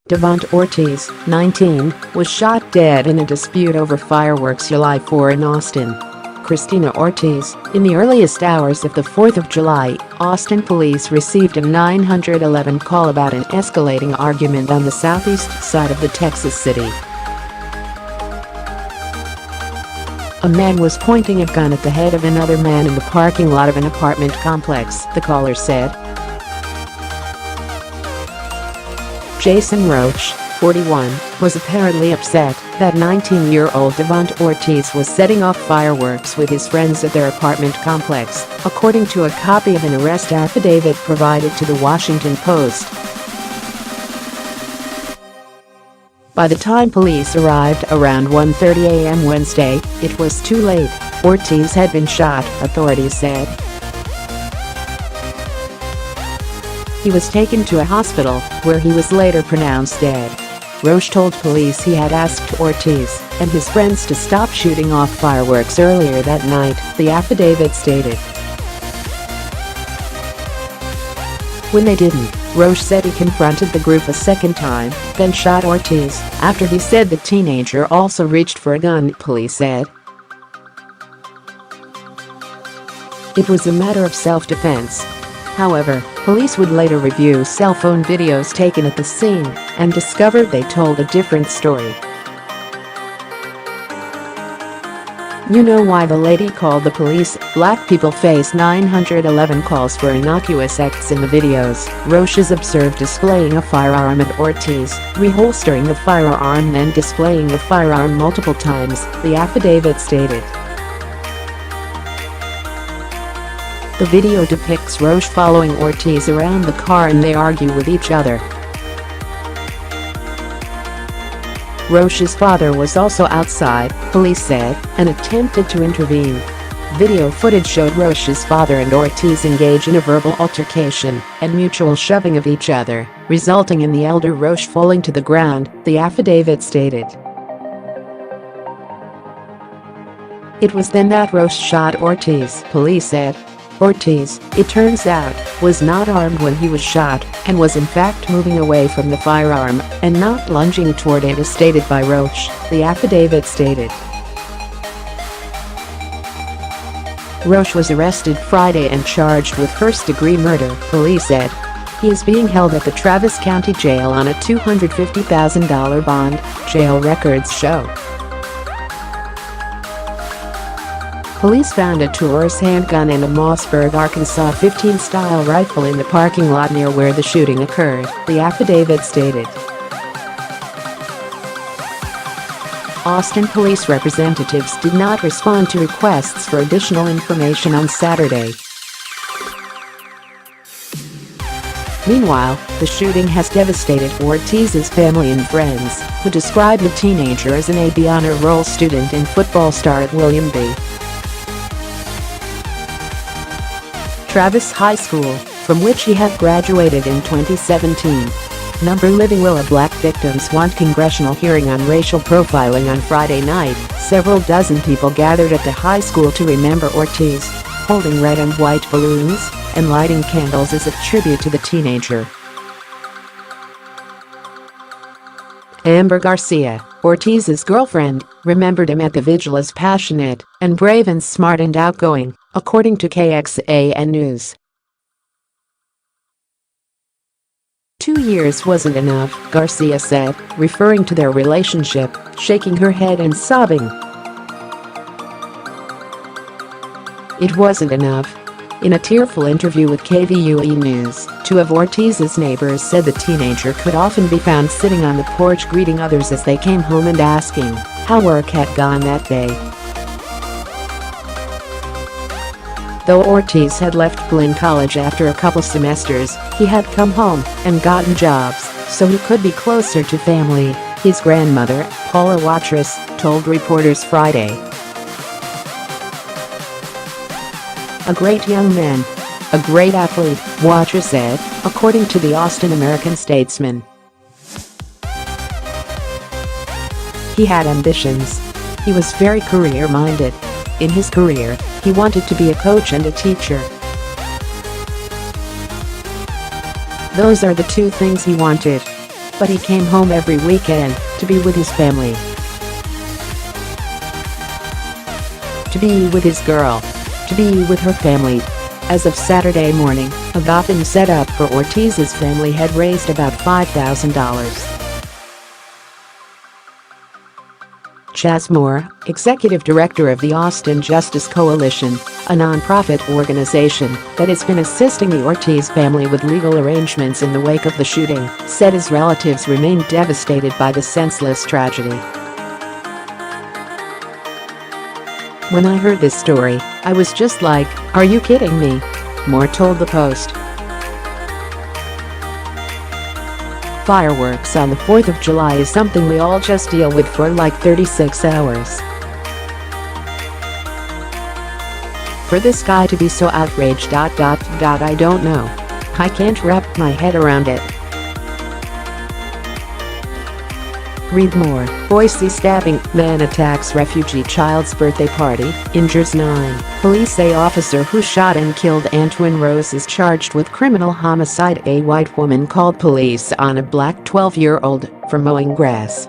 Devonte Ortiz, 19, was shot dead in a dispute over fireworks July 4 in Austin. Kristina Ortiz, in the earliest hours of the 4th of July, Austin police received a 911 call about an escalating argument on the southeast side of the Texas city. A man was pointing a gun at the head of another man in the parking lot of an apartment complex, the caller said. Jason Roche, 41, was apparently upset that 19-year-old Devonte Ortiz was setting off fireworks with his friends at their apartment complex, according to a copy of an arrest affidavit provided to the Washington Post. By the time police arrived around 1:30 a.m. Wednesday, it was too late. Ortiz had been shot, authorities said. He was taken to a hospital, where he was later pronounced dead. Roche told police he had asked Ortiz and his friends to stop shooting off fireworks earlier that night, the affidavit stated. When they didn't, Roche said he confronted the group a second time, then shot Ortiz, after he said the teenager also reached for a gun, police said. It was a matter of self-defense. However, police would later review cell phone videos taken at the scene and discovered they told a different story. You know why the lady called the police? Black people face 911 calls for innocuous acts in the videos, Roche is observed displaying a firearm at Ortiz, reholstering the firearm then displaying the firearm multiple times, the affidavit stated. The video depicts Roche following Ortiz around the car and they argue with each other. Roche's father was also outside, police said, and attempted to intervene. Video footage showed Roche's father and Ortiz engage in a verbal altercation and mutual shoving of each other, resulting in the elder Roche falling to the ground, the affidavit stated. It was then that Roche shot Ortiz, police said. Ortiz, it turns out, was not armed when he was shot and was in fact moving away from the firearm and not lunging toward it as stated by Roche, the affidavit stated. Roche was arrested Friday and charged with first-degree murder, police said. He is being held at the Travis County Jail on a $250,000 bond, jail records show. Police found a Taurus handgun and a Mossburg AR-15-style rifle in the parking lot near where the shooting occurred, the affidavit stated. Austin police representatives did not respond to requests for additional information on Saturday. Meanwhile, the shooting has devastated Ortiz's family and friends, who described the teenager as an AB honor roll student and football star at William B. Travis High School, from which he had graduated in 2017. Living will of black victims want congressional hearing on racial profiling on Friday night. Several dozen people gathered at the high school to remember Ortiz, holding red and white balloons and lighting candles as a tribute to the teenager. Amber Garcia, Ortiz's girlfriend, remembered him at the vigil as passionate and brave and smart and outgoing, according to KXAN News. 2 years wasn't enough, Garcia said, referring to their relationship, shaking her head and sobbing. It wasn't enough. In a tearful interview with KVUE News, two of Ortiz's neighbors said the teenager could often be found sitting on the porch greeting others as they came home and asking how work had gone that day. Though Ortiz had left Blinn College after a couple semesters, he had come home and gotten jobs so he could be closer to family, his grandmother, Paula Watrous, told reporters Friday. A great young man. A great athlete, Watrous said, according to the Austin American-Statesman. He had ambitions. He was very career-minded. In his career, He wanted to be a coach and a teacher. Those are the two things he wanted. But he came home every weekend to be with his family. To be with his girl. To be with her family. As of Saturday morning, a Gotham setup for Ortiz's family had raised about $5,000. Chaz Moore, executive director of the Austin Justice Coalition, a nonprofit organization that has been assisting the Ortiz family with legal arrangements in the wake of the shooting, said his relatives remain devastated by the senseless tragedy. "When I heard this story, I was just like, are you kidding me?" Moore told the Post. Fireworks on the 4th of July is something we all just deal with for like 36 hours. For this guy to be so outraged. I don't know. I can't wrap my head around it. Read more. Boise stabbing, man attacks refugee child's birthday party, injures 9. Police say officer who shot and killed Antwin Rose is charged with criminal homicide. A white woman called police on a black 12-year-old for mowing grass.